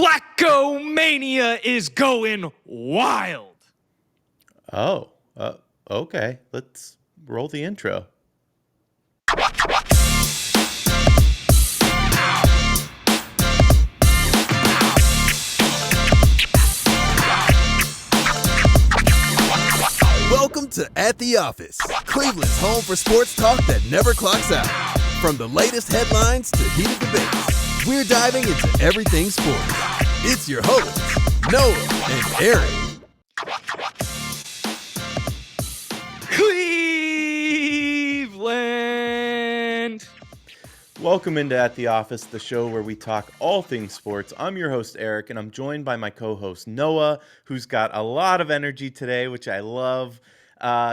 Flacco Mania is going wild. Okay. Let's roll the intro. Welcome to At the Office, Cleveland's home for sports talk that never clocks out. From the latest headlines to heated debates, we're diving into everything sports. It's your hosts, Noah and Erik. Cleveland! Welcome into At the Office, the show where we talk all things sports. I'm your host, Erik, and I'm joined by my co-host, Noah, who's got a lot of energy today, which I love.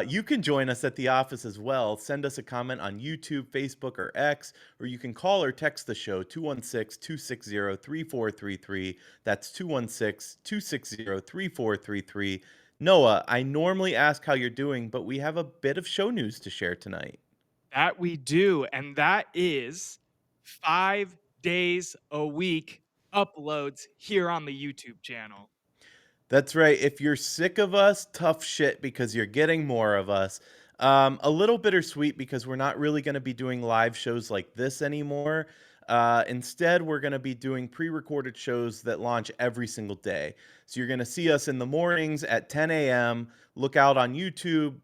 You can join us at the office as well. Send us a comment on YouTube, Facebook, or X, or you can call or text the show, 216-260-3433. That's 216-260-3433. Noah, I normally ask how you're doing, but we have a bit of show news to share tonight. That we do, and that is 5 days a week uploads here on the YouTube channel. That's right. If you're sick of us, tough shit because you're getting more of us. A little bittersweet because we're not really going to be doing live shows like this anymore. Instead, we're going to be doing pre-recorded shows that launch every single day. So you're going to see us in the mornings at 10 a.m. Look out on YouTube.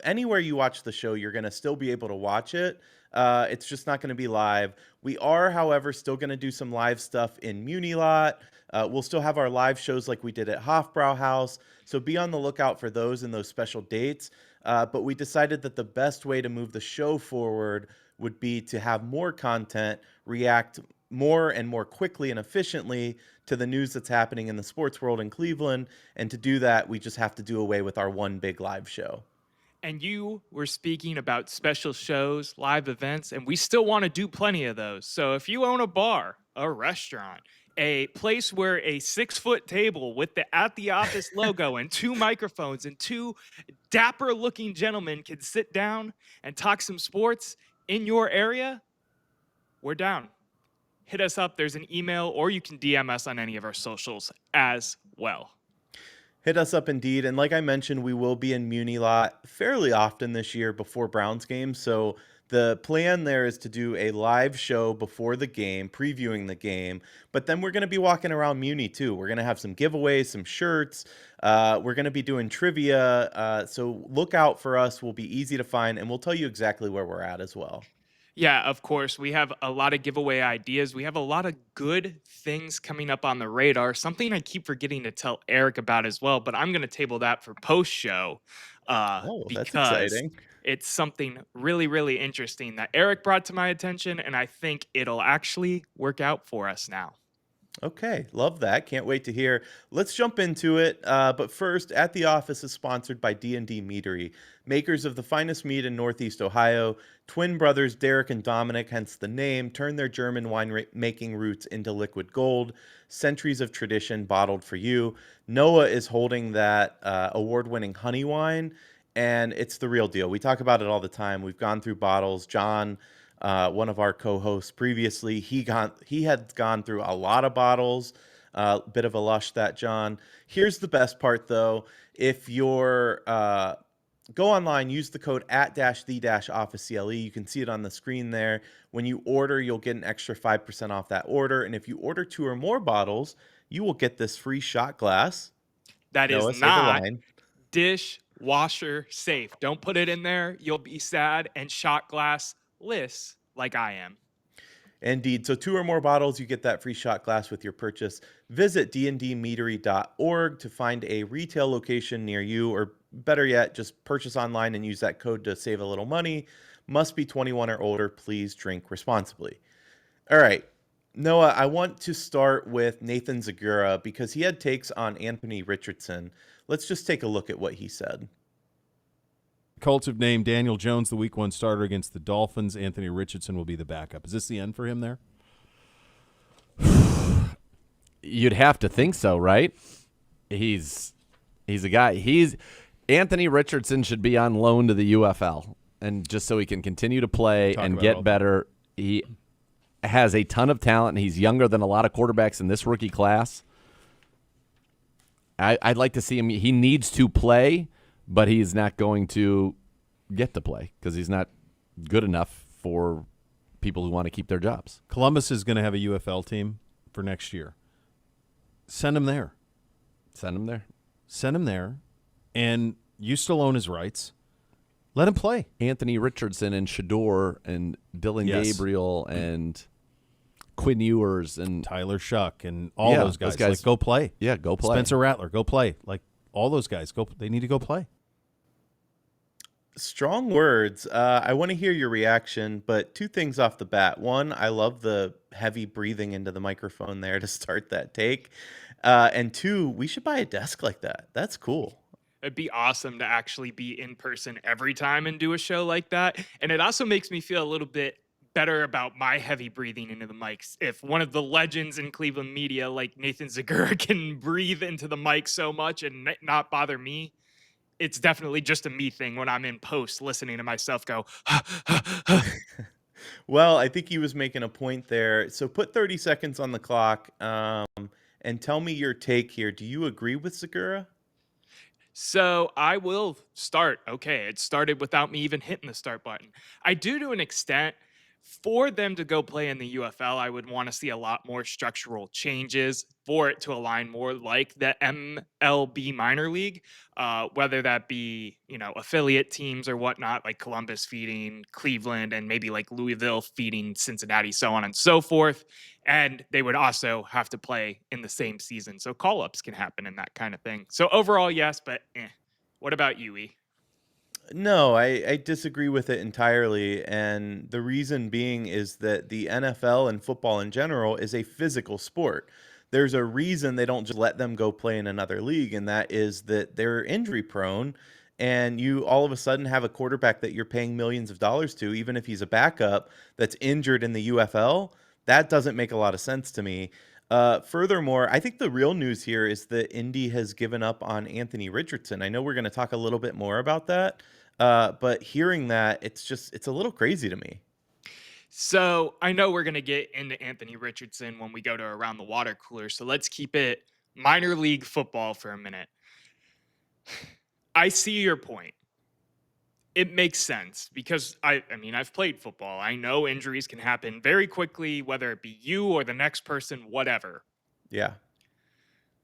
Anywhere you watch the show, you're going to still be able to watch it. It's just not going to be live. We are, however, still going to do some live stuff in Munilot. We'll still have our live shows like we did at Hofbrauhaus, so be on the lookout for those and those special dates. But we decided that the best way to move the show forward would be to have more content, react more and more quickly and efficiently to the news that's happening in the sports world in Cleveland. And to do that, we just have to do away with our one big live show. And you were speaking about special shows, live events, and we still want to do plenty of those. So if you own a bar, a restaurant, a place where a 6-foot table with the At the Office logo and 2 microphones and 2 dapper looking gentlemen can sit down and talk some sports in your area, we're down. Hit us up. There's an email, or you can DM us on any of our socials as well. Hit us up indeed. And like I mentioned, we will be in Munilot fairly often this year before Browns games. So the plan there is to do a live show before the game, previewing the game. But then we're going to be walking around Muni too. We're going to have some giveaways, some shirts. We're going to be doing trivia. So look out for us. We'll be easy to find, and we'll tell you exactly where we're at as well. Yeah, of course. We have a lot of giveaway ideas. We have a lot of good things coming up on the radar. Something I keep forgetting to tell Erik about as well, but I'm going to table that for post-show That's because exciting. it's something really, really interesting that Erik brought to my attention, and I think it'll actually work out for us now. Okay, love that. Can't wait to hear. Let's jump into it. But first, At the Office is sponsored by D&D Meadery, makers of the finest mead in Northeast Ohio. Twin brothers Derek and Dominic, hence the name, turned their German wine-making roots into liquid gold. Centuries of tradition bottled for you. Noah is holding that award-winning honey wine, and it's the real deal. We talk about it all the time. We've gone through bottles. John, one of our co-hosts previously, he had gone through a lot of bottles. Bit of a lush, that John. Here's the best part though. If you're go online, use the code @the-officecle. You can see it on the screen there. When you order, you'll get an extra 5% off that order. And if you order 2 or more bottles, you will get this free shot glass. That Noah, is say the not line. dishwasher safe. Don't put it in there. You'll be sad and shot glass-less like I am. Indeed. So 2 or more bottles, you get that free shot glass with your purchase. Visit dndmeadery.org to find a retail location near you, or better yet, just purchase online and use that code to save a little money. Must be 21 or older. Please drink responsibly. All right. Noah, I want to start with Nathan Zagura because he had takes on Anthony Richardson. Let's just take a look at what he said. Colts have named Daniel Jones the Week 1 starter against the Dolphins. Anthony Richardson will be the backup. Is this the end for him there? You'd have to think so, right? He's a guy. Anthony Richardson should be on loan to the UFL, and just so he can continue to play and get better. has a ton of talent, and he's younger than a lot of quarterbacks in this rookie class. I'd like to see him. He needs to play, but he's not going to get to play because he's not good enough for people who want to keep their jobs. Columbus is going to have a UFL team for next year. Send him there. Send him there. Send him there, and you still own his rights. Let him play. Anthony Richardson and Shador and Dylan Yes. Gabriel and Quinn Ewers and Tyler Shuck and all Yeah, those guys. those guys- Like, go play. yeah, go play. Spencer Rattler, go play. Like, all those guys, they need to go play. Strong words. I want to hear your reaction, but two things off the bat. One, I love the heavy breathing into the microphone there to start that take. And two, we should buy a desk like that. That's cool. It'd be awesome to actually be in person every time and do a show like that. And it also makes me feel a little bit better about my heavy breathing into the mics. If one of the legends in Cleveland media like Nathan Zegura can breathe into the mic so much and not bother me, it's definitely just a me thing when I'm in post listening to myself go, Well, I think he was making a point there. So put 30 seconds on the clock and tell me your take here. Do you agree with Segura? So I will start. Okay, it started without me even hitting the start button. I do to an extent. For them to go play in the UFL, I would want to see a lot more structural changes for it to align more like the MLB minor league, whether that be, affiliate teams or whatnot, like Columbus feeding Cleveland and maybe like Louisville feeding Cincinnati, so on and so forth. And they would also have to play in the same season. So call-ups can happen and that kind of thing. So overall, yes, but What about you, E? No, I disagree with it entirely. And the reason being is that the NFL and football in general is a physical sport. There's a reason they don't just let them go play in another league, and that is that they're injury prone. And you all of a sudden have a quarterback that you're paying millions of dollars to, even if he's a backup, that's injured in the UFL. That doesn't make a lot of sense to me. Furthermore, I think the real news here is that Indy has given up on Anthony Richardson. I know we're going to talk a little bit more about that, but hearing that, it's a little crazy to me. So I know we're going to get into Anthony Richardson when we go to Around the Water Cooler. So let's keep it minor league football for a minute. I see your point. It makes sense because I've played football. I know injuries can happen very quickly, whether it be you or the next person, whatever. Yeah.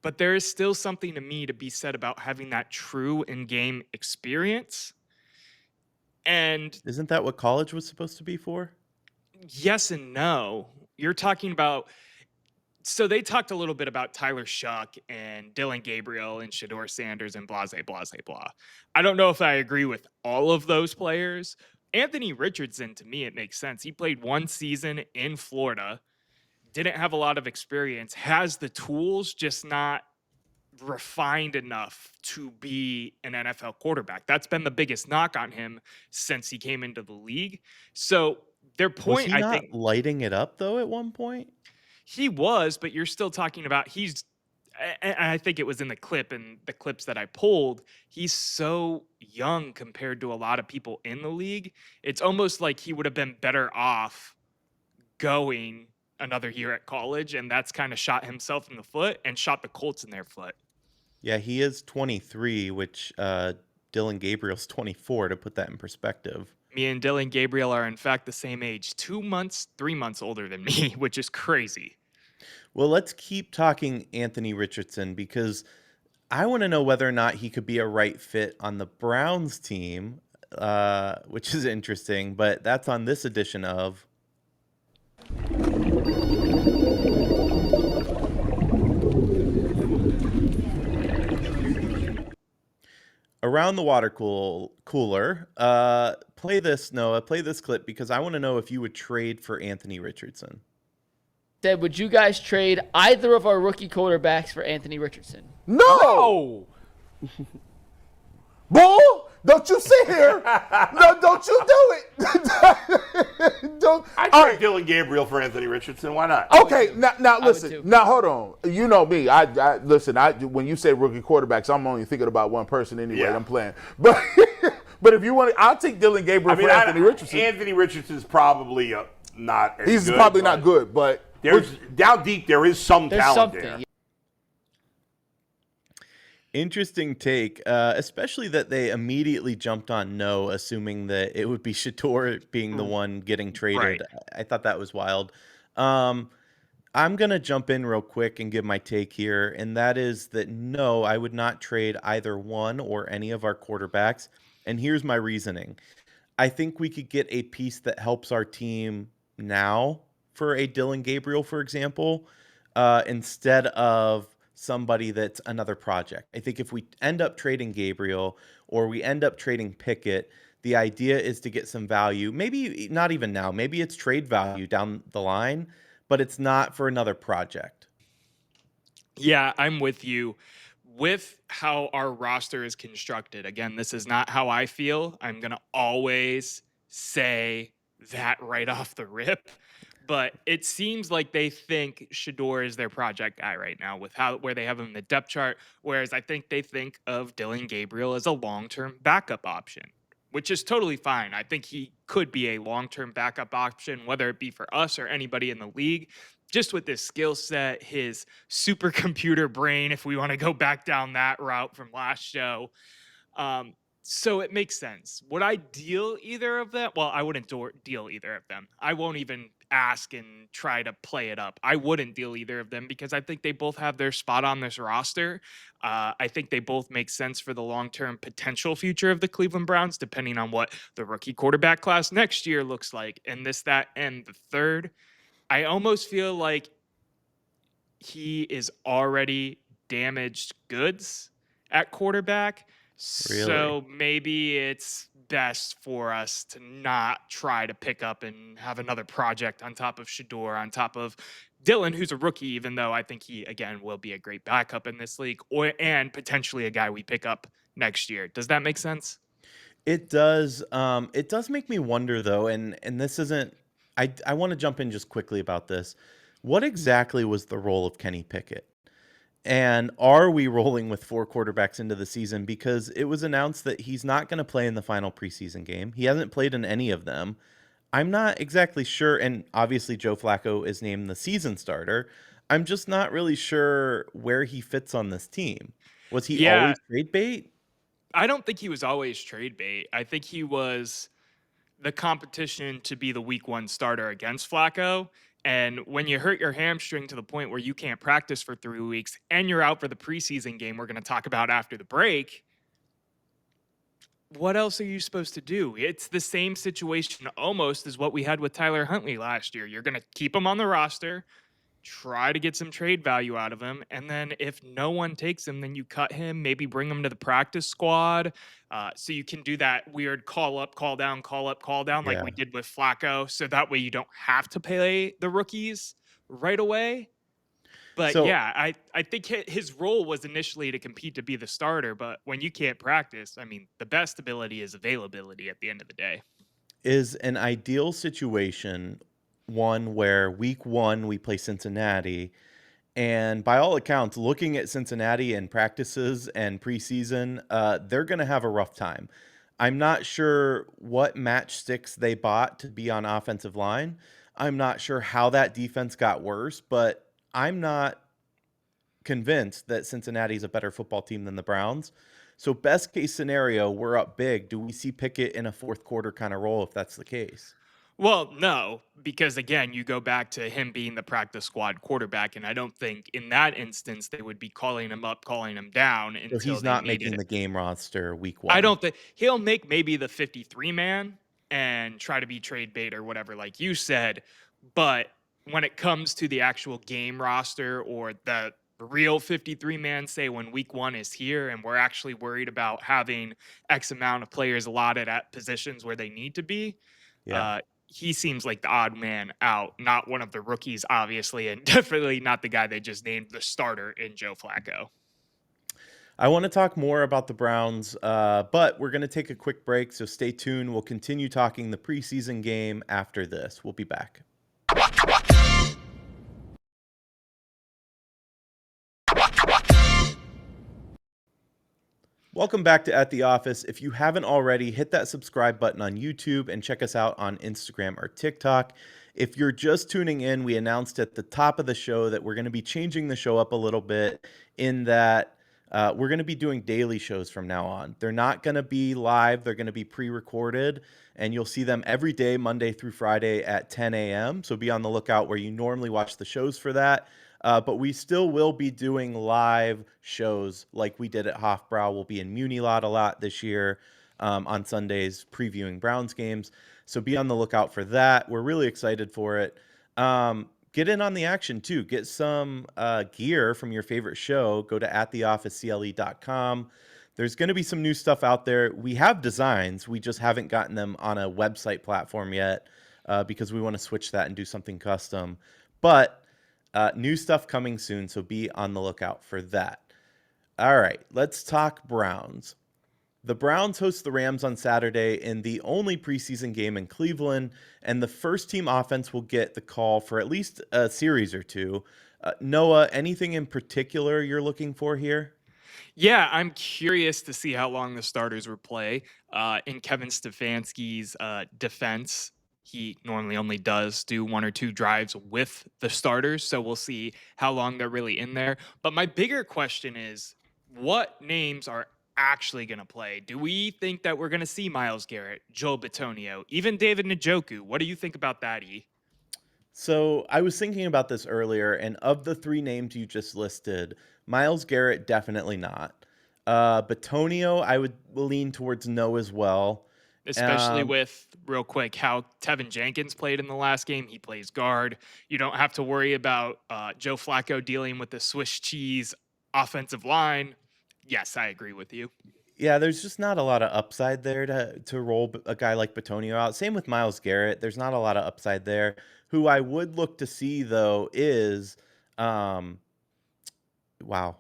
But there is still something to me to be said about having that true in-game experience. And Isn't that what college was supposed to be for? yes and no. You're talking about, so they talked a little bit about Tyler Shuck and Dylan Gabriel and Shador Sanders and blah, blah, blah. I don't know if I agree with all of those players. Anthony Richardson, to me, it makes sense. He played one season in Florida, didn't have a lot of experience, has the tools, just not refined enough to be an NFL quarterback. That's been the biggest knock on him since he came into the league. So their Was point, he I not think, lighting it up though at one point? he was, but you're still talking about and I think it was in the clip and the clips that I pulled, he's so young compared to a lot of people in the league. It's almost like he would have been better off going another year at college, and that's kind of shot himself in the foot and shot the Colts in their foot. Yeah, he is 23, which Dylan Gabriel's 24, to put that in perspective. Me and Dylan Gabriel are in fact the same age, 3 months older than me, which is crazy. Well, let's keep talking Anthony Richardson because I want to know whether or not he could be a right fit on the Browns team, which is interesting, but that's on this edition of Around the Water Cooler. Play this, Noah. Play this clip because I want to know if you would trade for Anthony Richardson. Said, would you guys trade either of our rookie quarterbacks for Anthony Richardson? No! Bull, don't you sit here. No, don't you do it. Don't. I All trade Dylan Gabriel for Anthony Richardson. Why not? Okay, now would too. listen. Now hold on. You know me. I listen. When you say rookie quarterbacks, I'm only thinking about one person anyway. Yeah. I'm playing, but if you want, I'll take Dylan Gabriel for Anthony Richardson. Anthony Richardson's probably not as He's good, probably but not good, but There's down deep. There is some There's talent something. there. Interesting take, especially that they immediately jumped on no, assuming that it would be Shador being the one getting traded. Right. I thought that was wild. I'm going to jump in real quick and give my take here, and that is that no, I would not trade either one or any of our quarterbacks. And here's my reasoning. I think we could get a piece that helps our team now for a Dylan Gabriel, for example, instead of somebody that's another project. I think if we end up trading Gabriel or we end up trading Pickett, the idea is to get some value. Maybe not even now. Maybe it's trade value down the line, but it's not for another project. Yeah, I'm with you. With how our roster is constructed, again, this is not how I feel. I'm going to always say that right off the rip. But it seems like they think Shador is their project guy right now with how where they have him in the depth chart. Whereas I think they think of Dylan Gabriel as a long-term backup option, which is totally fine. I think he could be a long-term backup option, whether it be for us or anybody in the league. Just with his skill set, his supercomputer brain, if we want to go back down that route from last show. Um, so it makes sense. Would I deal either of them? Well, I wouldn't deal either of them. I won't even ask and try to play it up. I wouldn't deal either of them because I think they both have their spot on this roster. I think they both make sense for the long-term potential future of the Cleveland Browns, depending on what the rookie quarterback class next year looks like. And this, that, and the third. I almost feel like he is already damaged goods at quarterback. So maybe it's best for us to not try to pick up and have another project on top of Shador, on top of Dylan, who's a rookie, even though I think he, again, will be a great backup in this league, and potentially a guy we pick up next year. Does that make sense? It does. It does make me wonder, though, and this isn't. I want to jump in just quickly about this. What exactly was the role of Kenny Pickett? And are we rolling with 4 quarterbacks into the season? Because it was announced that he's not going to play in the final preseason game. He hasn't played in any of them. I'm not exactly sure. And obviously, Joe Flacco is named the season starter. I'm just not really sure where he fits on this team. Was he Yeah. always trade bait? I don't think he was always trade bait. I think he was the competition to be the week 1 starter against Flacco. And when you hurt your hamstring to the point where you can't practice for 3 weeks and you're out for the preseason game we're going to talk about after the break, what else are you supposed to do? It's the same situation almost as what we had with Tyler Huntley last year. You're going to keep him on the roster, try to get some trade value out of him. And then if no one takes him, then you cut him, maybe bring him to the practice squad. So you can do that weird call up, call down, call up, call down like we did with Flacco. So that way you don't have to pay the rookies right away. But So- yeah, I think his role was initially to compete to be the starter. But when you can't practice, I mean, the best ability is availability at the end of the day. Is an ideal situation one where week 1 we play Cincinnati, and by all accounts, looking at Cincinnati and practices and preseason, they're going to have a rough time. I'm not sure what matchsticks they bought to be on offensive line. I'm not sure how that defense got worse, but I'm not convinced that Cincinnati's a better football team than the Browns. So best case scenario, we're up big. Do we see Pickett in a fourth quarter kind of role if that's the case? Well, no, because again, you go back to him being the practice squad quarterback, and I don't think in that instance they would be calling him up, calling him down So until he's they not needed making it. the game roster week 1. I don't think he'll make maybe the 53 man and try to be trade bait or whatever, like you said. But when it comes to the actual game roster or the real 53 man, say when week 1 is here and we're actually worried about having X amount of players allotted at positions where they need to be, he seems like the odd man out, not one of the rookies, obviously, and definitely not the guy they just named the starter in Joe Flacco. I want to talk more about the Browns, but we're going to take a quick break, so stay tuned. We'll continue talking the preseason game after this. We'll be back. Welcome back to At the Office. If you haven't already, hit that subscribe button on YouTube and check us out on Instagram or TikTok. If you're just tuning in, we announced at the top of the show that we're going to be changing the show up a little bit in that we're going to be doing daily shows from now on. They're not going to be live. They're going to be pre-recorded, and you'll see them every day, Monday through Friday at 10 a.m. So be on the lookout where you normally watch the shows for that. But we still will be doing live shows like we did at Hofbrau. We'll be in Munilot a lot this year on Sundays previewing Browns games. So be on the lookout for that. We're really excited for it. Get in on the action too. Get some gear from your favorite show. Go to attheofficecle.com. There's going to be some new stuff out there. We have designs. We just haven't gotten them on a website platform yet because we want to switch that and do something custom. But new stuff coming soon, so be on the lookout for that. All right, let's talk Browns. The Browns host the Rams on Saturday in the only preseason game in Cleveland, and the first team offense will get the call for at least a series or two. Noah, anything in particular you're looking for here? Yeah, I'm curious to see how long the starters will play. In Kevin Stefanski's defense, he normally only does do 1 or 2 drives with the starters, so we'll see how long they're really in there. But my bigger question is, what names are actually going to play? Do we think that we're going to see Myles Garrett, Joel Bitonio, even David Njoku? What do you think about that, E? So I was thinking about this earlier, and of the 3 names you just listed, Myles Garrett, definitely not. Batonio, I would lean towards no as well. Especially with, real quick, how Tevin Jenkins played in the last game. He plays guard. You don't have to worry about Joe Flacco dealing with the Swiss cheese offensive line. Yes, I agree with you. Yeah, there's just not a lot of upside there to roll a guy like Batonio out. Same with Myles Garrett. There's not a lot of upside there. Who I would look to see though is, wow,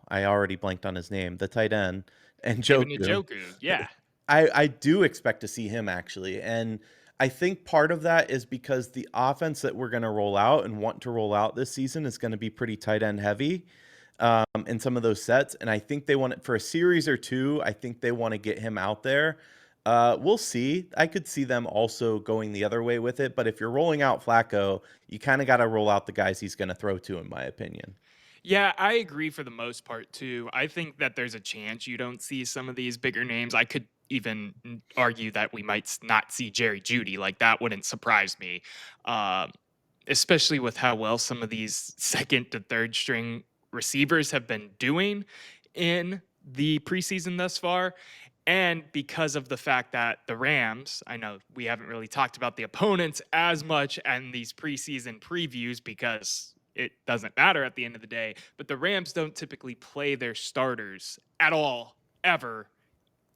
I already blanked on his name. The tight end and David Njoku. Njoku, yeah. I do expect to see him actually, and I think part of that is because the offense that we're going to roll out and want to roll out this season is going to be pretty tight end heavy. In some of those sets, and I think they want it for a series or 2. I think they want to get him out there. We'll see. I could see them also going the other way with it, but if you're rolling out Flacco, you kind of got to roll out the guys he's going to throw to, in my opinion. Yeah, I agree for the most part too. I think that there's a chance you don't see some of these bigger names. I could even argue that we might not see Jerry Jeudy. Like, that wouldn't surprise me, especially with how well some of these second to third string receivers have been doing in the preseason thus far. And because of the fact that the Rams, I know we haven't really talked about the opponents as much in these preseason previews because it doesn't matter at the end of the day, but the Rams don't typically play their starters at all, ever,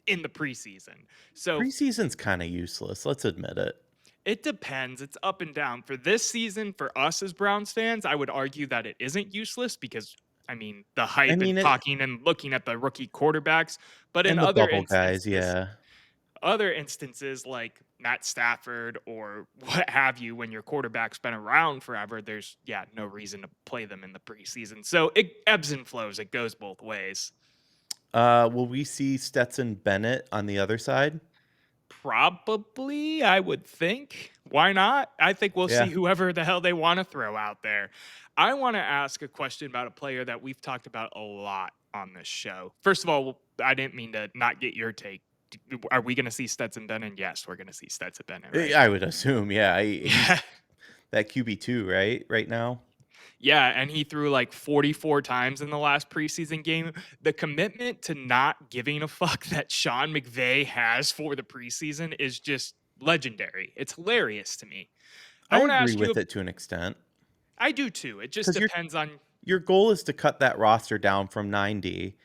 in the preseason. So Preseason's kind of useless, let's admit it. it depends. It's up and down. For this season, for us as Browns fans, I would argue that it isn't useless because, I mean, the hype and talking and looking at the rookie quarterbacks. But in And the other bubble guys, instances, yeah. other instances like Matt Stafford or what have you, when your quarterback's been around forever, there's, no reason to play them in the preseason. So it ebbs and flows. It goes both ways. Will we see Stetson Bennett on the other side? Probably, I would think. Why not? I think we'll see whoever the hell they want to throw out there. I want to ask a question about a player that we've talked about a lot on this show. First of all, I didn't mean to not get your take. Are we going to see Stetson Bennett? Yes, we're going to see Stetson Bennett. Right? I would assume, yeah. He's that QB2, right now. Yeah, and he threw like 44 times in the last preseason game. The commitment to not giving a fuck that Sean McVay has for the preseason is just legendary. It's hilarious to me. I agree with it to an extent. I do too. It just depends on... Your goal is to cut that roster down from 90,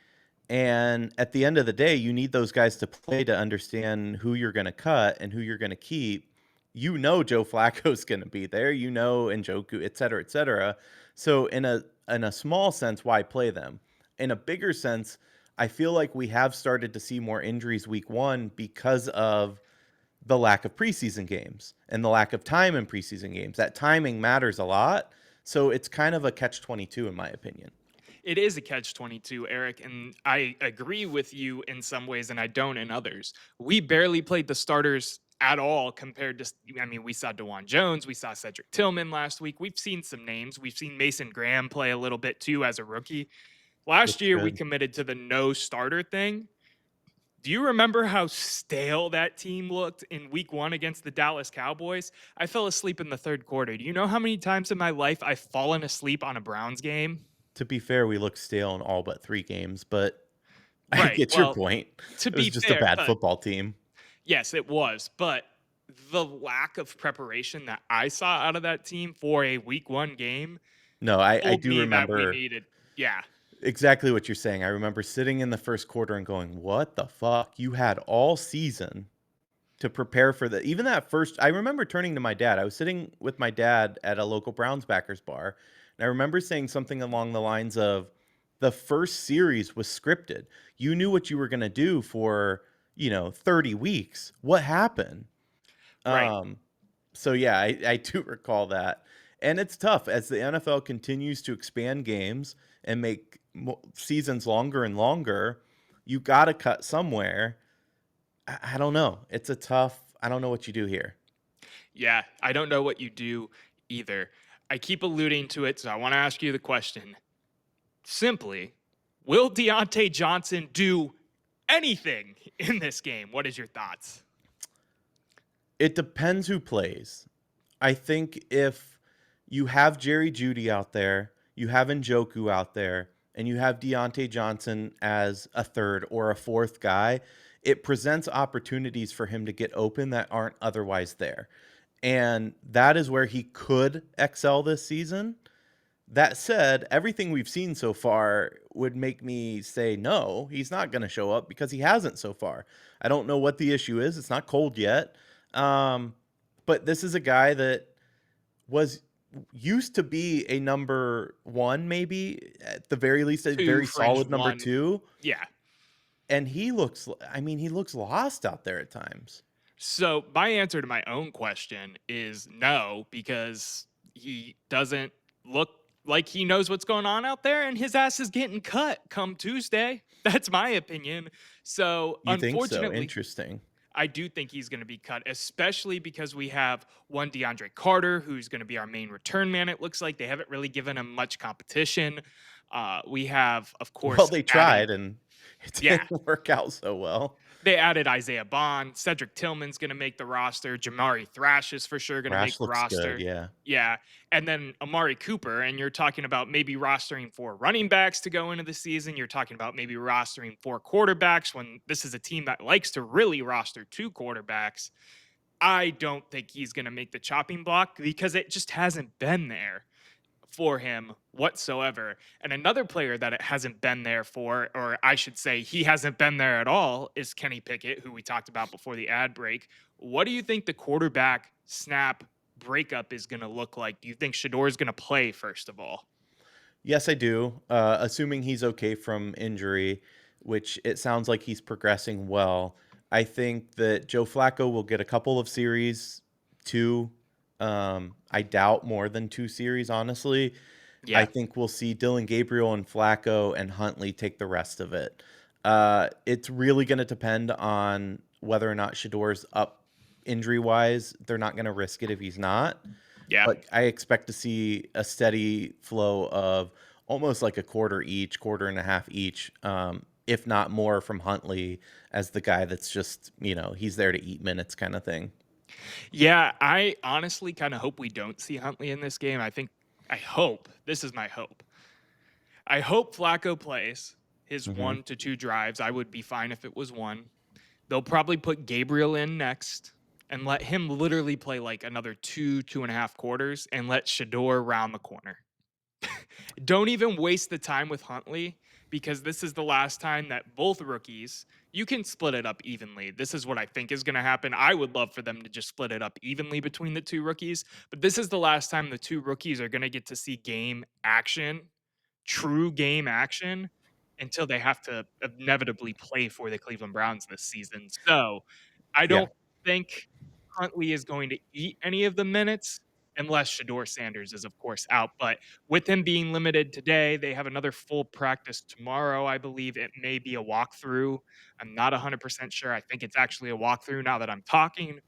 and at the end of the day, you need those guys to play to understand who you're going to cut and who you're going to keep. You know Joe Flacco's going to be there. You know Njoku, et cetera, et cetera. So in a small sense, why play them? In a bigger sense, I feel like we have started to see more injuries week 1 because of the lack of preseason games and the lack of time in preseason games. That timing matters a lot. So it's kind of a catch-22 in my opinion. It is a catch-22, Eric, and I agree with you in some ways and I don't in others. We barely played the starters at all compared to, I mean, we saw DeJuan Jones, we saw Cedric Tillman last week. We've seen some names. We've seen Mason Graham play a little bit too as a rookie. Last Looks year, we good. committed to the no starter thing. Do you remember how stale that team looked in week 1 against the Dallas Cowboys? I fell asleep in the third quarter. Do you know how many times in my life I've fallen asleep on a Browns game? To be fair, we look stale in all but 3 games, but I Right. get your Well, point. to It was be just a fair, bad but football team. yes, it was. But the lack of preparation that I saw out of that team for a week 1 game No, I told do me that we remember needed, yeah, exactly what you're saying. I remember sitting in the first quarter and going, "What the fuck? You had all season to prepare for the." Even that first, I remember turning to my dad. I was sitting with my dad at a local Browns backers bar, and I remember saying something along the lines of, "The first series was scripted. You knew what you were going to do for, 30 weeks. What happened?" right. Um, so yeah, I do recall that. And it's tough as the NFL continues to expand games and make seasons longer and longer. You got to cut somewhere. I don't know. It's a tough. I don't know what you do here. Yeah, I don't know what you do either. I keep alluding to it, so I want to ask you the question. Simply, will Deontay Johnson do anything in this game? What is your thoughts? It depends who plays. I think if you have Jerry Judy out there, you have Njoku out there, and you have Deontay Johnson as a third or a fourth guy, it presents opportunities for him to get open that aren't otherwise there. And that is where he could excel this season. That said, everything we've seen so far would make me say no, he's not going to show up because he hasn't so far. I don't know what the issue is. It's not cold yet. Um, but this is a guy that was used to be a number 1, maybe at the very least, a 2 very fringe solid number 1. 2. Yeah. And he looks lost out there at times. So my answer to my own question is no, because he doesn't look like he knows what's going on out there, and his ass is getting cut come Tuesday. That's my opinion. So You think so? unfortunately, Interesting. I do think he's going to be cut, especially because we have one DeAndre Carter, who's going to be our main return man. It looks like they haven't really given him much competition. We have, of Well, course, they adding, tried and it yeah, didn't work out so well. they added Isaiah Bond. Cedric Tillman's going to make the roster. Jamari Thrash is for sure going to make Rash the looks good, roster. yeah. Yeah. And then Amari Cooper. And you're talking about maybe rostering 4 running backs to go into the season. You're talking about maybe rostering 4 quarterbacks when this is a team that likes to really roster 2 quarterbacks. I don't think he's going to make the chopping block because it just hasn't been there for him whatsoever. And another player that it hasn't been there for, or I should say he hasn't been there at all, is Kenny Pickett, who we talked about before the ad break. What do you think the quarterback snap breakup is going to look like? Do you think Shador is going to play, first of all? Yes, I do. Assuming he's okay from injury, which it sounds like he's progressing well. I think that Joe Flacco will get a couple of series, 2. I doubt more than 2 series, honestly. I Yeah. think we'll see Dylan Gabriel and Flacco and Huntley take the rest of it. It's really going to depend on whether or not Shador's up injury-wise. They're not going to risk it if he's not. Yeah. But I expect to see a steady flow of almost like a quarter each, quarter and a half each, if not more from Huntley as the guy that's just, he's there to eat minutes kind of thing. Yeah, I honestly kind of hope we don't see Huntley in this game. This is my hope. I hope Flacco plays his Mm-hmm. 1 to 2 drives. I would be fine if it was 1. They'll probably put Gabriel in next and let him literally play like another 2.5 quarters and let Shador round the corner. Don't even waste the time with Huntley because this is the last time that both rookies, you can split it up evenly. This is what I think is going to happen. I would love for them to just split it up evenly between the 2 rookies, but this is the last time the 2 rookies are going to get to see game action, true game action, until they have to inevitably play for the Cleveland Browns this season. So I Yeah. don't think Huntley is going to eat any of the minutes unless Shador Sanders is, of course, out. But with him being limited today, they have another full practice tomorrow, I believe. It may be a walkthrough. I'm not 100% sure. I think it's actually a walkthrough now that I'm talking.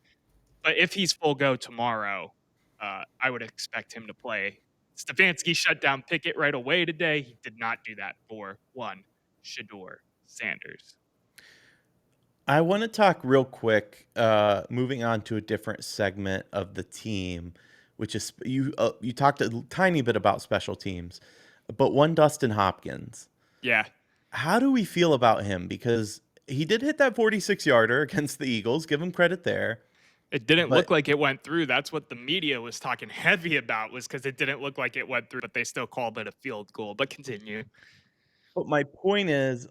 But if he's full go tomorrow, I would expect him to play. Stefanski shut down Pickett right away today. He did not do that for one Shador Sanders. I want to talk real quick, moving on to a different segment of the team, which is you. You talked a tiny bit about special teams, but one Dustin Hopkins. Yeah. How do we feel about him? Because he did hit that 46-yarder against the Eagles. Give him credit there. It didn't But look like it went through. That's what the media was talking heavy about, was because it didn't look like it went through, but they still called it a field goal. But continue. my point is,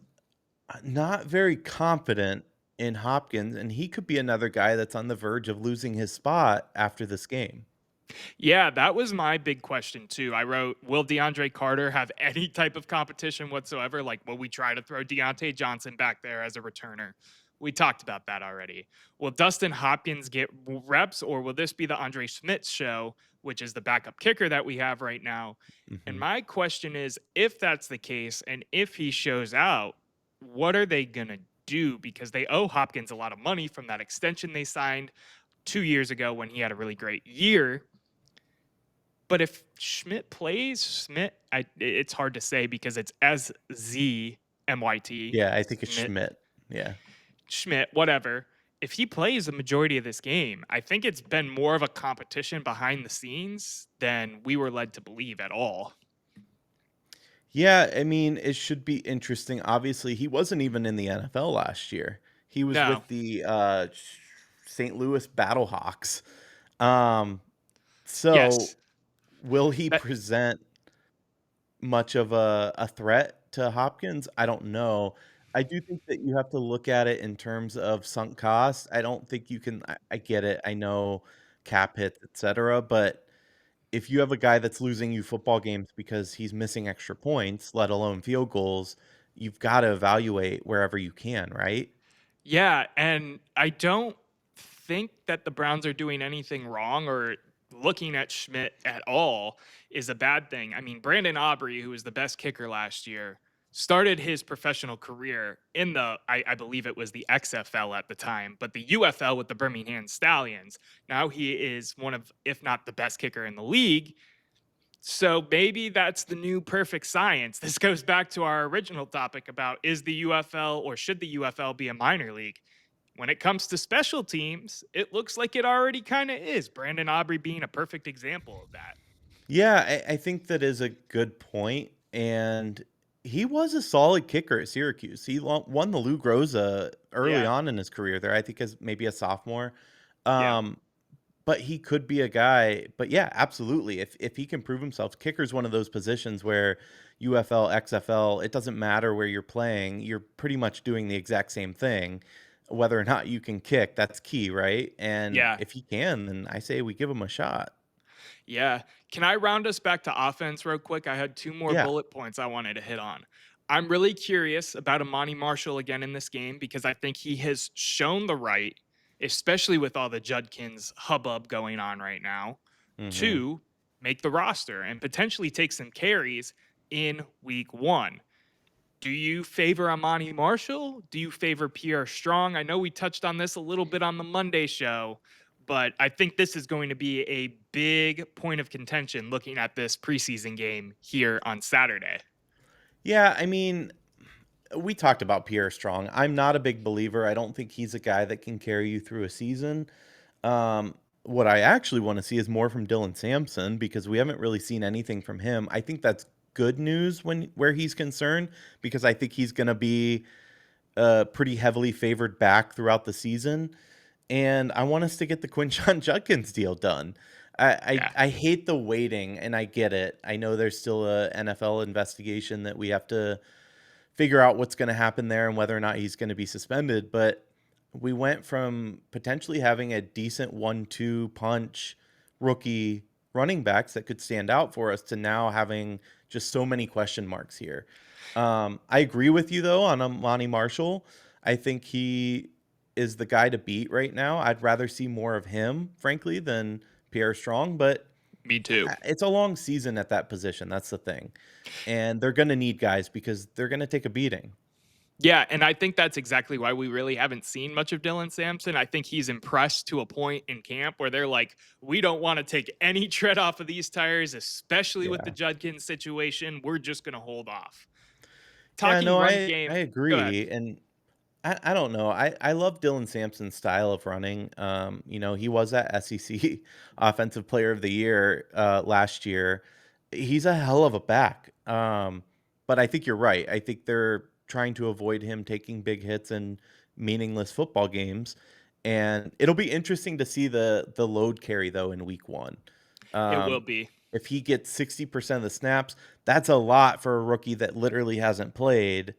I'm not very confident in Hopkins, and he could be another guy that's on the verge of losing his spot after this game. Yeah, that was my big question too. I wrote, will DeAndre Carter have any type of competition whatsoever? Like, will we try to throw Deontay Johnson back there as a returner? We talked about that already. Will Dustin Hopkins get reps, or will this be the Andre Smith show, which is the backup kicker that we have right now? And Mhm. my question is, if that's the case, and if he shows out, what are they going to do? Because they owe Hopkins a lot of money from that extension they signed 2 years ago when he had a really great year. But if Schmidt plays, it's hard to say because it's SZMYT. Yeah, I think it's Schmidt. Schmidt. Yeah. Schmidt, whatever. If he plays the majority of this game, I think it's been more of a competition behind the scenes than we were led to believe at all. Yeah, I mean, it should be interesting. Obviously, he wasn't even in the NFL last year. He was No. with the St. Louis Battlehawks. Um, so Yes. will he That, present much of a threat to Hopkins? I don't know. I do think that you have to look at it in terms of sunk costs. I don't think you can. I get it. I know cap hits, etc. But if you have a guy that's losing you football games because he's missing extra points, let alone field goals, you've got to evaluate wherever you can, right? yeah, and I don't think that the Browns are doing anything wrong, or looking at Schmidt at all is a bad thing. I mean, Brandon Aubrey, who was the best kicker last year, started his professional career in I believe it was the XFL at the time, but the UFL with the Birmingham Stallions. Now he is one of, if not the best kicker in the league. So maybe that's the new perfect science. This goes back to our original topic about, is the UFL, or should the UFL be a minor league? When it comes to special teams, it looks like it already kind of is. Brandon Aubrey being a perfect example of that. Yeah, I think that is a good point. And he was a solid kicker at Syracuse. He won the Lou Groza early Yeah. on in his career there, I think as maybe a sophomore. Yeah. Um, but he could be a guy. But yeah, absolutely. If he can prove himself, kicker's one of those positions where UFL, XFL, it doesn't matter where you're playing. You're pretty much doing the exact same thing. Whether or not you can kick, that's key, right? And Yeah. if he can, then I say we give him a shot. Yeah. Can I round us back to offense real quick? I had two more Yeah. bullet points I wanted to hit on. I'm really curious about Amani Marshall again in this game, because I think he has shown the right, especially with all the Judkins hubbub going on right now, Hmm. to make the roster and potentially take some carries in week one. Do you favor Amani Marshall? Do you favor Pierre Strong? I know we touched on this a little bit on the Monday show, but I think this is going to be a big point of contention looking at this preseason game here on Saturday. Yeah, I mean, we talked about Pierre Strong. I'm not a big believer. I don't think he's a guy that can carry you through a season. What I actually want to see is more from Dylan Sampson, because we haven't really seen anything from him. I think that's good news where he's concerned, because I think he's going to be pretty heavily favored back throughout the season. And I want us to get the Quinshon Judkins deal done. Yeah. I hate the waiting, and I get it. I know there's still a NFL investigation that we have to figure out what's going to happen there and whether or not he's going to be suspended. But we went from potentially having a decent 1-2 punch rookie running backs that could stand out for us to now having just so many question marks here. I agree with you, though, on Amani Marshall. I think he is the guy to beat right now. I'd rather see more of him, frankly, than Pierre Strong. But Me too. it's a long season at that position. That's the thing. And they're going to need guys because they're going to take a beating. Yeah, and I think that's exactly why we really haven't seen much of Dylan Sampson. I think he's impressed to a point in camp where they're like, we don't want to take any tread off of these tires, especially with the Yeah. Judkins situation. We're just going to hold off. Yeah, Talking no, run I game. Go ahead. agree. And I don't know. I love Dylan Sampson's style of running. He was that SEC Offensive Player of the Year last year. He's a hell of a back. But I think you're right. I think they're trying to avoid him taking big hits in meaningless football games. And it'll be interesting to see the load carry though in week 1. It will Um, be. if he gets 60% of the snaps, that's a lot for a rookie that literally hasn't played.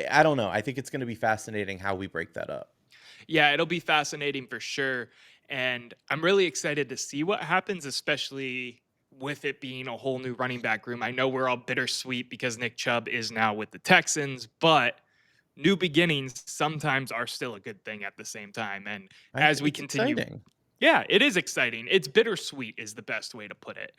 I don't know. I think it's going to be fascinating how we break that up. Yeah, it'll be fascinating for sure. And I'm really excited to see what happens, especially with it being a whole new running back room. I know we're all bittersweet because Nick Chubb is now with the Texans, but new beginnings sometimes are still a good thing at the same time. And as we It's continue, exciting. yeah, it is exciting. It's bittersweet, is the best way to put it.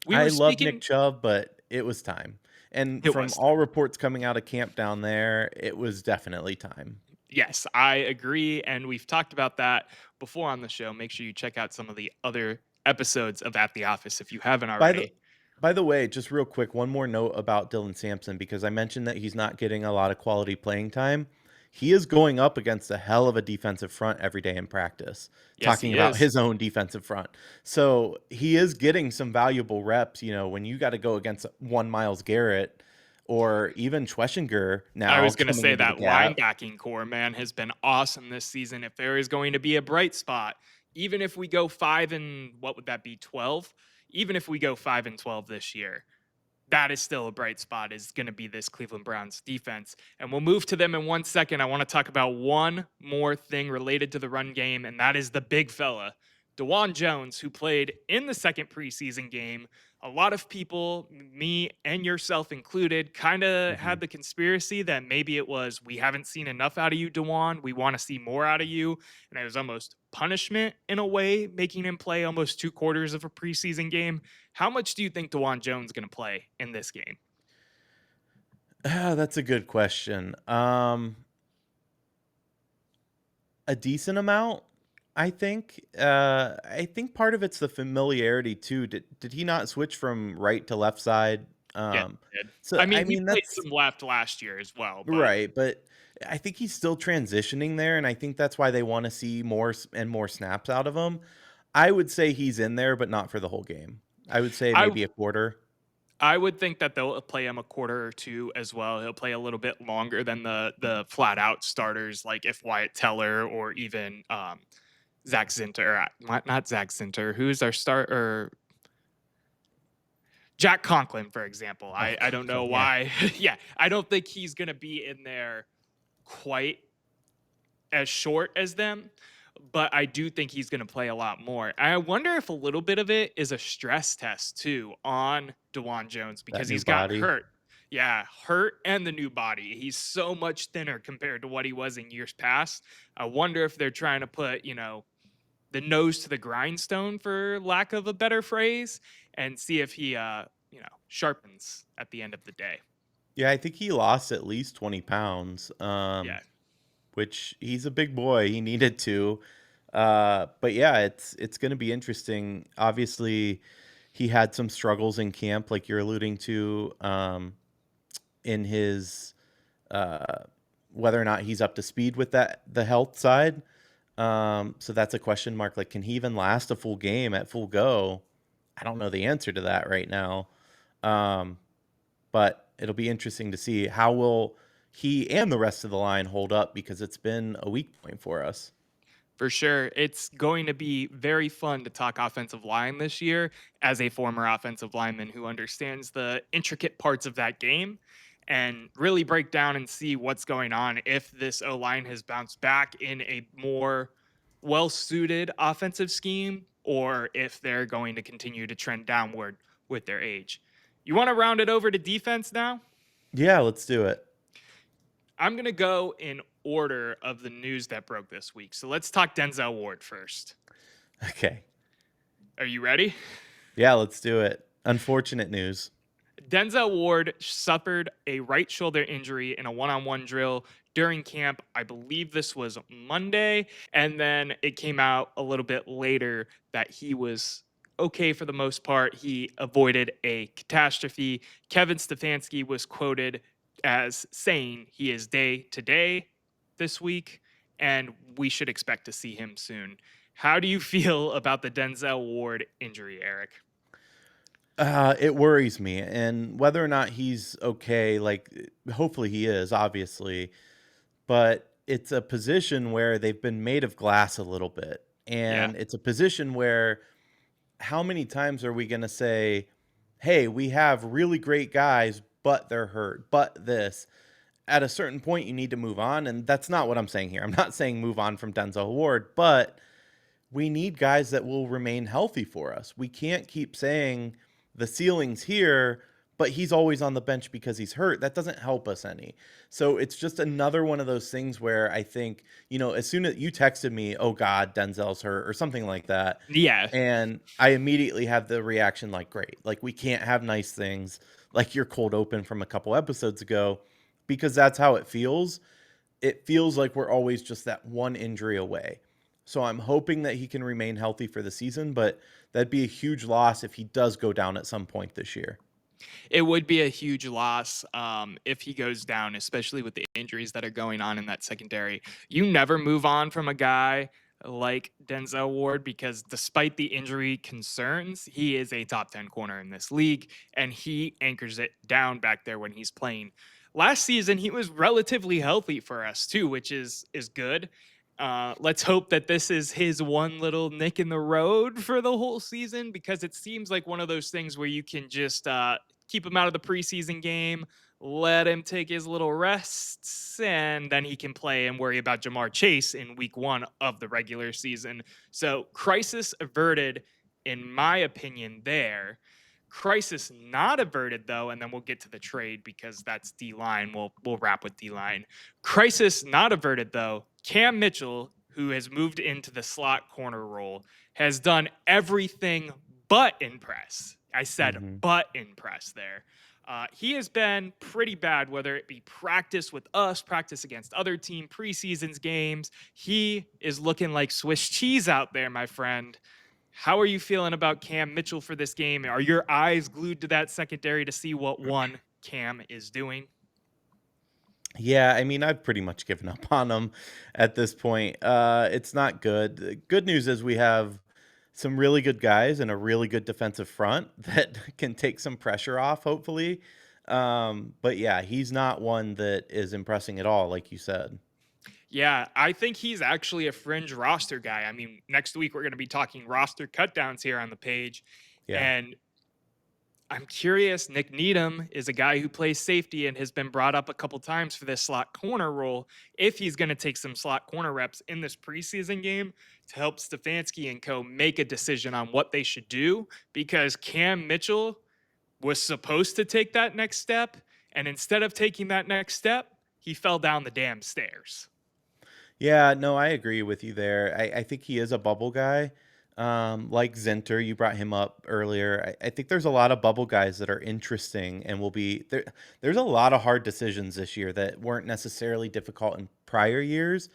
We I were love Nick speaking, Chubb, but it was time. And it from was. all reports coming out of camp down there, it was definitely time. Yes, I agree. And we've talked about that before on the show. Make sure you check out some of the other episodes of At the Office if you haven't By the already. by the way, just real quick, one more note about Dylan Sampson because I mentioned that he's not getting a lot of quality playing time. He is going up against a hell of a defensive front every day in practice, Yes, talking he about is. his own defensive front. So he is getting some valuable reps, when you got to go against one Miles Garrett or even Schwessinger I now was going to coming say into the that gap. linebacking core, man, has been awesome this season. If there is going to be a bright spot, even if we go 5 and what would that be, 12? Even if we go 5 and 12 this year, that is still a bright spot, is going to be this Cleveland Browns defense. And we'll move to them in 1 second. I want to talk about one more thing related to the run game, and that is the big fella, DeJuan Jones, who played in the second preseason game. A lot of people, me and yourself included, kind of Mhm. had the conspiracy that maybe it was, we haven't seen enough out of you, DeJuan. We want to see more out of you. And it was almost punishment in a way, making him play almost 2 quarters of a preseason game. How much do you think DeJuan Jones is going to play in this game? That's a good question. A decent amount, I think. I think part of it's the familiarity too. Did he not switch from right to left side? Yeah, Um, he did. so I I mean, he mean played that's some left last year as well, but right, but I think he's still transitioning there, and I think that's why they want to see and more snaps out of him. I would say he's in there, but not for the whole game. I would say I maybe a quarter. I would think that they'll play him a quarter or two as well. He'll play a little bit longer than the flat out starters, like if Wyatt Teller or even Zach Zinter. Not Zach Zinter. Who's our starter? Jack Conklin, for example. Oh, I don't know Conklin, yeah. why. Yeah, I don't think he's going to be in there quite as short as them, but I do think he's going to play a lot more. I wonder if a little bit of it is a stress test too on DeJuan Jones That because new he's gotten body. hurt. Yeah, hurt and the new body. He's so much thinner compared to what he was in years past. I wonder if they're trying to put, the nose to the grindstone, for lack of a better phrase, and see if he, sharpens at the end of the day. Yeah, I think he lost at least 20 pounds. Yeah. Which he's a big boy. He needed to. But yeah, it's going to be interesting. Obviously, he had some struggles in camp, like you're alluding to, in his uh, whether or not he's up to speed with the health side. So that's a question mark. Like, can he even last a full game at full go? I don't know the answer to that right now. Um, but it'll be interesting to see how will he and the rest of the line hold up because it's been a weak point for us. For sure. It's going to be very fun to talk offensive line this year as a former offensive lineman who understands the intricate parts of that game and really break down and see what's going on if this O line has bounced back in a more well suited offensive scheme or if they're going to continue to trend downward with their age. You want to round it over to defense now? Yeah, let's do it. I'm going to go in order of the news that broke this week. So let's talk Denzel Ward first. Okay. Are you ready? Yeah, let's do it. Unfortunate news. Denzel Ward suffered a right shoulder injury in a one-on-one drill during camp. I believe this was Monday, and then it came out a little bit later that he was okay for the most part. He avoided a catastrophe. Kevin Stefanski was quoted as saying he is day to day this week, and we should expect to see him soon. How do you feel about the Denzel Ward injury, Erik? It worries me, and whether or not he's okay, like hopefully he is, obviously, but it's a position where they've been made of glass a little bit, Yeah. and it's a position where how many times are we going to say, "Hey, we have really great guys, but they're hurt, but this." At a certain point, you need to move on, and that's not what I'm saying here. I'm not saying move on from Denzel Ward, but we need guys that will remain healthy for us. We can't keep saying the ceiling's here, but he's always on the bench because he's hurt. That doesn't help us any. So it's just another one of those things where I think, as soon as you texted me, oh God, Denzel's hurt or something like that. Yeah. And I immediately have the reaction like, great, like we can't have nice things like your cold open from a couple episodes ago, because that's how it feels. It feels like we're always just that one injury away. So I'm hoping that he can remain healthy for the season, but that'd be a huge loss if he does go down at some point this year. It would be a huge loss if he goes down, especially with the injuries that are going on in that secondary. You never move on from a guy like Denzel Ward because despite the injury concerns, he is a top 10 corner in this league and he anchors it down back there when he's playing. Last season, he was relatively healthy for us too, which is good. Let's hope that this is his one little nick in the road for the whole season, because it seems like one of those things where you can just keep him out of the preseason game, let him take his little rests, and then he can play and worry about Jamar Chase in week 1 of the regular season. So crisis averted, in my opinion, there. Crisis not averted though, and then we'll get to the trade because that's D-line. We'll wrap with D-line. Crisis not averted though. Cam Mitchell, who has moved into the slot corner role, has done everything but impress. I said but impress there. He has been pretty bad, whether it be practice with us, practice against other team, preseasons games. He is looking like Swiss cheese out there, my friend. How are you feeling about Cam Mitchell for this game? Are your eyes glued to that secondary to see what one Cam is doing? Yeah, I mean, I've pretty much given up on him at this point. It's not good. The good news is we have some really good guys and a really good defensive front that can take some pressure off, hopefully. But yeah, he's not one that is impressing at all, like you said. Yeah, I think he's actually a fringe roster guy. I mean, next week we're going to be talking roster cutdowns here on the page. Yeah. And I'm curious, Nick Needham is a guy who plays safety and has been brought up a couple times for this slot corner role. If he's going to take some slot corner reps in this preseason game to help Stefanski and co make a decision on what they should do, because Cam Mitchell was supposed to take that next step. And instead of taking that next step, he fell down the damn stairs. Yeah, no, I agree with you there. I think he is a bubble guy. Like Zinter, you brought him up earlier. I think there's a lot of bubble guys that are interesting and will be there. There's a lot of hard decisions this year that weren't necessarily difficult in prior years.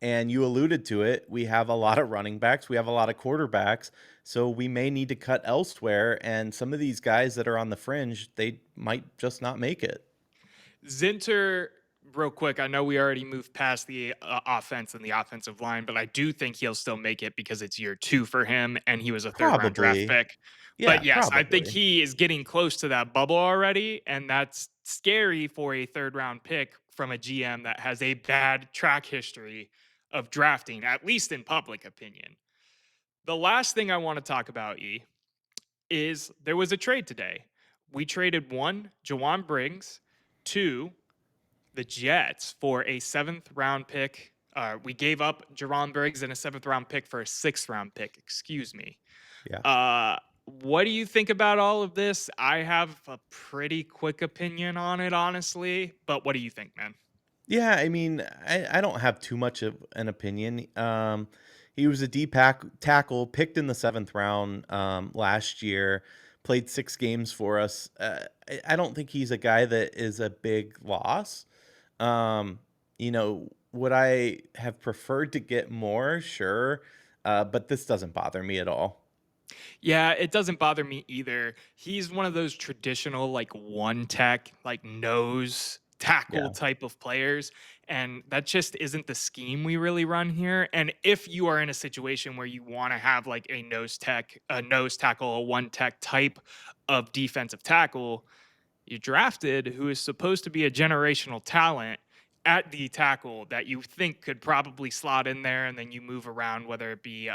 And you alluded to it. We have a lot of running backs. We have a lot of quarterbacks. So we may need to cut elsewhere. And some of these guys that are on the fringe, they might just not make it. Zinter, real quick, I know we already moved past the offense and the offensive line, but I do think he'll still make it because it's year 2 for him, and he was a third-round draft Probably. pick. Yeah, But yes, I think probably. he is getting close to that bubble already, and that's scary for a third-round pick from a GM that has a bad track history of drafting, at least in public opinion. The last thing I want to talk about, is there was a trade today. We traded 1, Jawan Briggs, 2, the Jets for a 7th round pick. We gave up Jawan Briggs and a 7th round pick for a 6th round pick. Excuse me. Yeah. What do you think about all of this? I have a pretty quick opinion on it, honestly. But what do you think, man? Yeah, I mean, I don't have too much of an opinion. He was a tackle picked in the 7th round last year, played 6 games for us. I don't think he's a guy that is a big loss. Um, would I have preferred to get more? Sure. But this doesn't bother me at all. Yeah, it doesn't bother me either. He's one of those traditional, like, one tech, like, nose tackle Yeah. type of players. And that just isn't the scheme we really run here. And if you are in a situation where you want to have like a nose tackle, a one tech type of defensive tackle, you drafted who is supposed to be a generational talent at the tackle that you think could probably slot in there, and then you move around, whether it be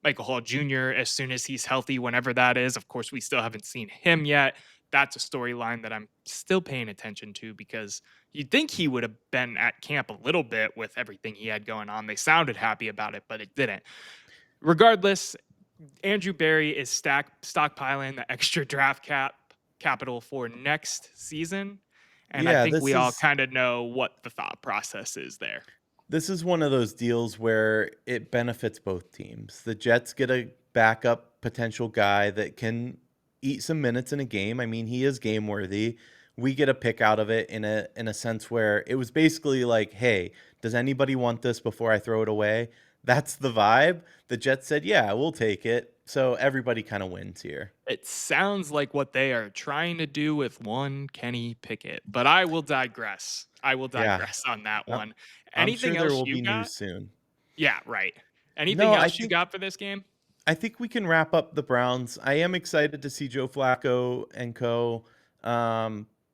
Michael Hall Jr. as soon as he's healthy, whenever that is. Of course, we still haven't seen him yet. That's a storyline that I'm still paying attention to because you'd think he would have been at camp a little bit with everything he had going on. They sounded happy about it, but it didn't. Regardless, Andrew Berry is stockpiling the extra capital for next season. And I Yeah, think this we all is kind of know what the thought process is there. this is one of those deals where it benefits both teams. The Jets get a backup potential guy that can eat some minutes in a game. I mean, he is game worthy. We get a pick out of it in a sense where it was basically like, hey, does anybody want this before I throw it away? That's the vibe. The Jets said, yeah, we'll take it. So everybody kind of wins here. It sounds like what they are trying to do with one Kenny Pickett, but I will digress. I will Yeah, digress on that I- one. I'm sure Anything there else will you be got? news soon. Yeah, right. No, Anything else you got for this game? I think we can wrap up the Browns. I am excited to see Joe Flacco and co.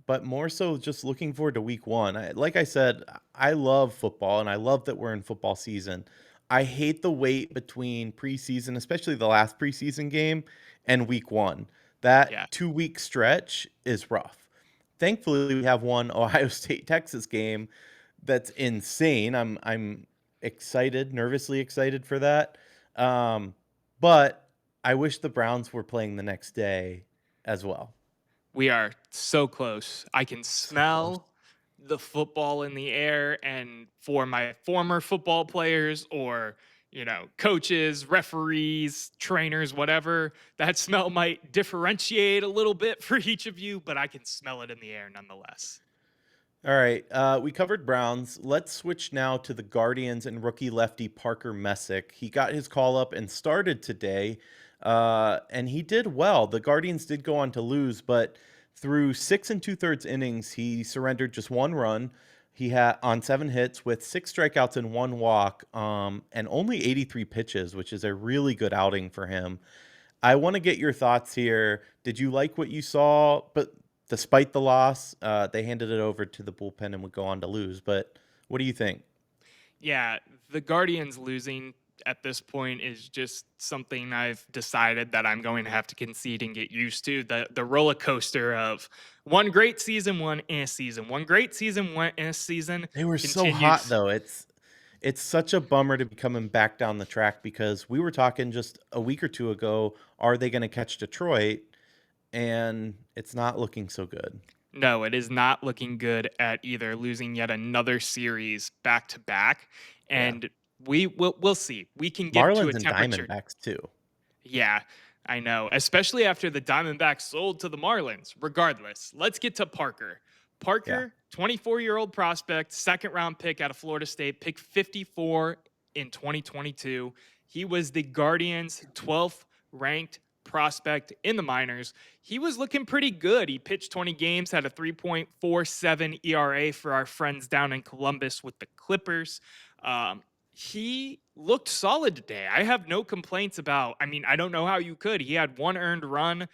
But more so just looking forward to week one. Like I said, I love football and I love that we're in football season. I hate the wait between preseason, especially the last preseason game, and week one. Yeah. That 2 week stretch is rough. Thankfully, we have one Ohio State Texas game that's insane. I'm excited, nervously excited for that. Um, but I wish the Browns were playing the next day as well. We are so close. I can So close. smell the football in the air. And for my former football players or, coaches, referees, trainers, whatever, that smell might differentiate a little bit for each of you, but I can smell it in the air nonetheless. All right. We covered Browns. Let's switch now to the Guardians and rookie lefty Parker Messick. He got his call up and started today, and he did well. The Guardians did go on to lose, but through 6 2/3 innings, he surrendered just 1 run. He had on 7 hits with 6 strikeouts and 1 walk, and only 83 pitches, which is a really good outing for him. I want to get your thoughts here. Did you like what you saw? But despite the loss, they handed it over to the bullpen and would go on to lose. But what do you think? Yeah, the Guardians losing at this point is just something I've decided that I'm going to have to concede and get used to. The roller coaster of one great season, one season, one great season, one season They were so hot continues. though. It's such a bummer to be coming back down the track because we were talking just a week or two ago, are they going to catch Detroit? And it's not looking so good. No, it is not looking good at either losing yet another series back to back. Yeah. And we'll see. We can get to a Marlins and temperature. Diamondbacks too. Yeah, I know. Especially after the Diamondbacks sold to the Marlins. Regardless, let's get to Parker. Yeah. Parker, 24-year-old prospect, second round pick out of Florida State, pick 54 in 2022. He was the Guardians' 12th ranked prospect in the minors. He was looking pretty good. He pitched 20 games, had a 3.47 ERA for our friends down in Columbus with the Clippers. He looked solid today. I have no complaints about. I mean, I don't know how you could. He had 1 earned run.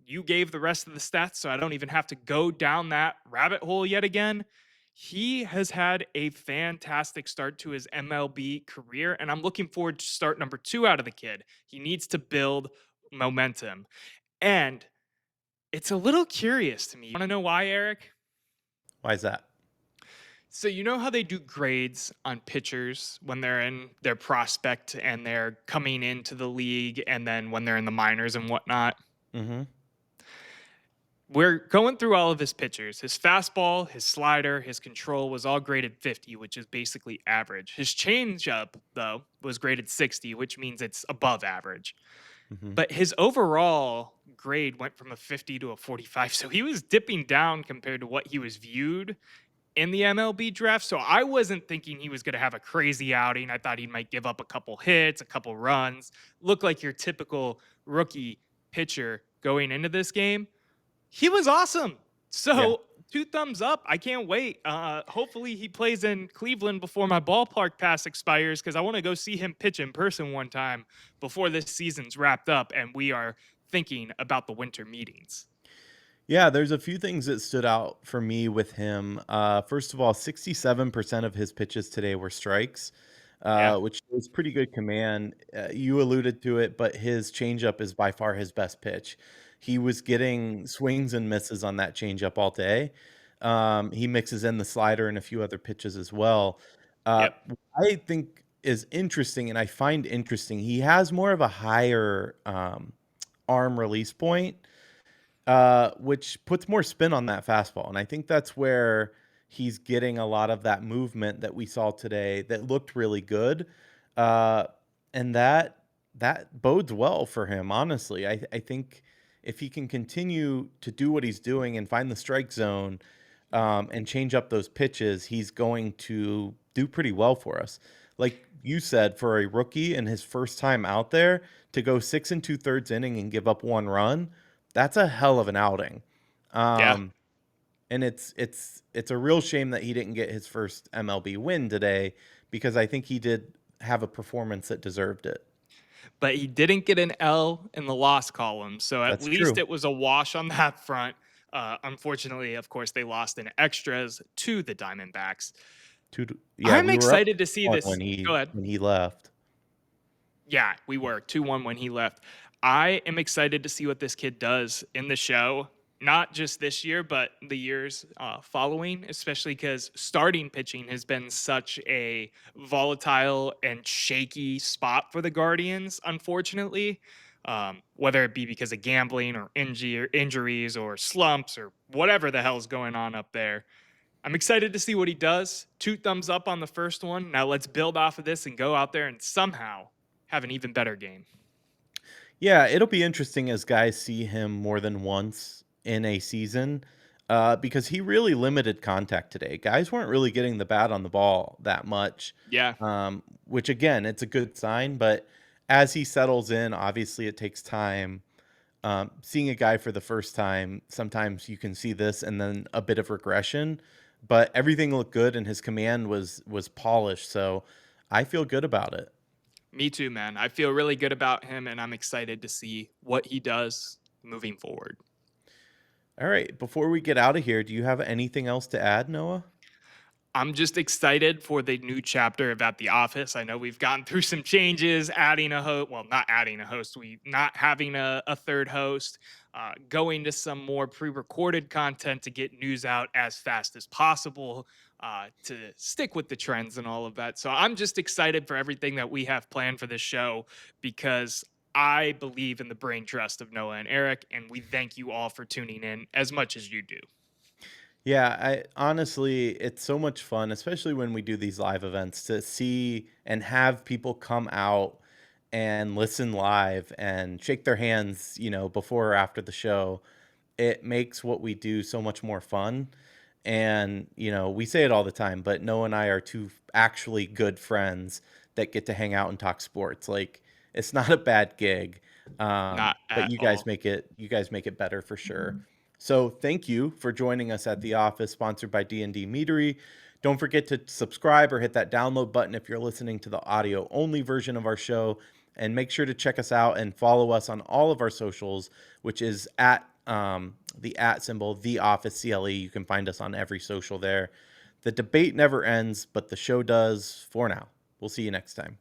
You gave the rest of the stats, so I don't even have to go down that rabbit hole yet again. He has had a fantastic start to his MLB career, and I'm looking forward to start number 2 out of the kid. He needs to build momentum. And it's a little curious to me. Want to know why, Erik? Why is that? So you know how they do grades on pitchers when they're in their prospect and they're coming into the league, and then when they're in the minors and whatnot? Mm-hmm. We're going through all of his pitchers. His fastball, his slider, his control was all graded 50, which is basically average. His changeup, though, was graded 60, which means it's above average. Mm-hmm. But his overall grade went from a 50 to a 45. So he was dipping down compared to what he was viewed in the MLB draft. So I wasn't thinking he was going to have a crazy outing. I thought he might give up a couple hits, a couple runs, look like your typical rookie pitcher going into this game. He was awesome. So 2 thumbs up. I can't wait. Hopefully he plays in Cleveland before my ballpark pass expires, because I want to go see him pitch in person one time before this season's wrapped up and we are thinking about the winter meetings. Yeah, there's a few things that stood out for me with him. First of all, 67% of his pitches today were strikes, Yeah. which is pretty good command. You alluded to it, but his changeup is by far his best pitch. He was getting swings and misses on that changeup all day. He mixes in the slider and a few other pitches as well. Yep. What I think is interesting, and I find interesting, he has more of a higher arm release point, which puts more spin on that fastball. And I think that's where he's getting a lot of that movement that we saw today that looked really good. And that bodes well for him, honestly. I think if he can continue to do what he's doing and find the strike zone, and change up those pitches, he's going to do pretty well for us. Like you said, for a rookie in his first time out there to go 6 2/3 inning and give up 1 run, that's a hell of an outing. Yeah. And it's a real shame that he didn't get his first MLB win today, because I think he did have a performance that deserved it. But he didn't get an L in the loss column. So at That's least true. it was a wash on that front. Unfortunately, of course, they lost in extras to the Diamondbacks. Yeah, I'm we were up excited to see 1 this. Go ahead. when he left. Yeah, we were 2-1 when he left. I am excited to see what this kid does in the show, not just this year, but the years following, especially because starting pitching has been such a volatile and shaky spot for the Guardians, unfortunately. Whether it be because of gambling or injuries or slumps or whatever the hell's going on up there. I'm excited to see what he does. 2 thumbs up on the first one. Now let's build off of this and go out there and somehow have an even better game. Yeah, it'll be interesting as guys see him more than once in a season, because he really limited contact today. Guys weren't really getting the bat on the ball that much, Yeah. which again, it's a good sign. But as he settles in, obviously it takes time. Seeing a guy for the first time, sometimes you can see this and then a bit of regression. But everything looked good, and his command was polished. So I feel good about it. Me too, man. I feel really good about him, and I'm excited to see what he does moving forward. All right, before we get out of here, do you have anything else to add, Noah? I'm just excited for the new chapter of At the Office. I know we've gone through some changes, adding a host, well, not adding a host, we not having a third host, going to some more pre-recorded content to get news out as fast as possible, to stick with the trends and all of that. So I'm just excited for everything that we have planned for this show, because I believe in the brain trust of Noah and Erik, and we thank you all for tuning in as much as you do. Yeah, I honestly, it's so much fun, especially when we do these live events, to see and have people come out and listen live and shake their hands, before or after the show. It makes what we do so much more fun. And, we say it all the time, but Noah and I are two actually good friends that get to hang out and talk sports. Like, it's not a bad gig. Not But at all. you guys make it better for sure. So thank you for joining us at The Office, sponsored by D&D Meadery. Don't forget to subscribe or hit that download button if you're listening to the audio only version of our show. And make sure to check us out and follow us on all of our socials, which is at the @ symbol, The Office CLE. You can find us on every social there. The debate never ends, but the show does for now. We'll see you next time.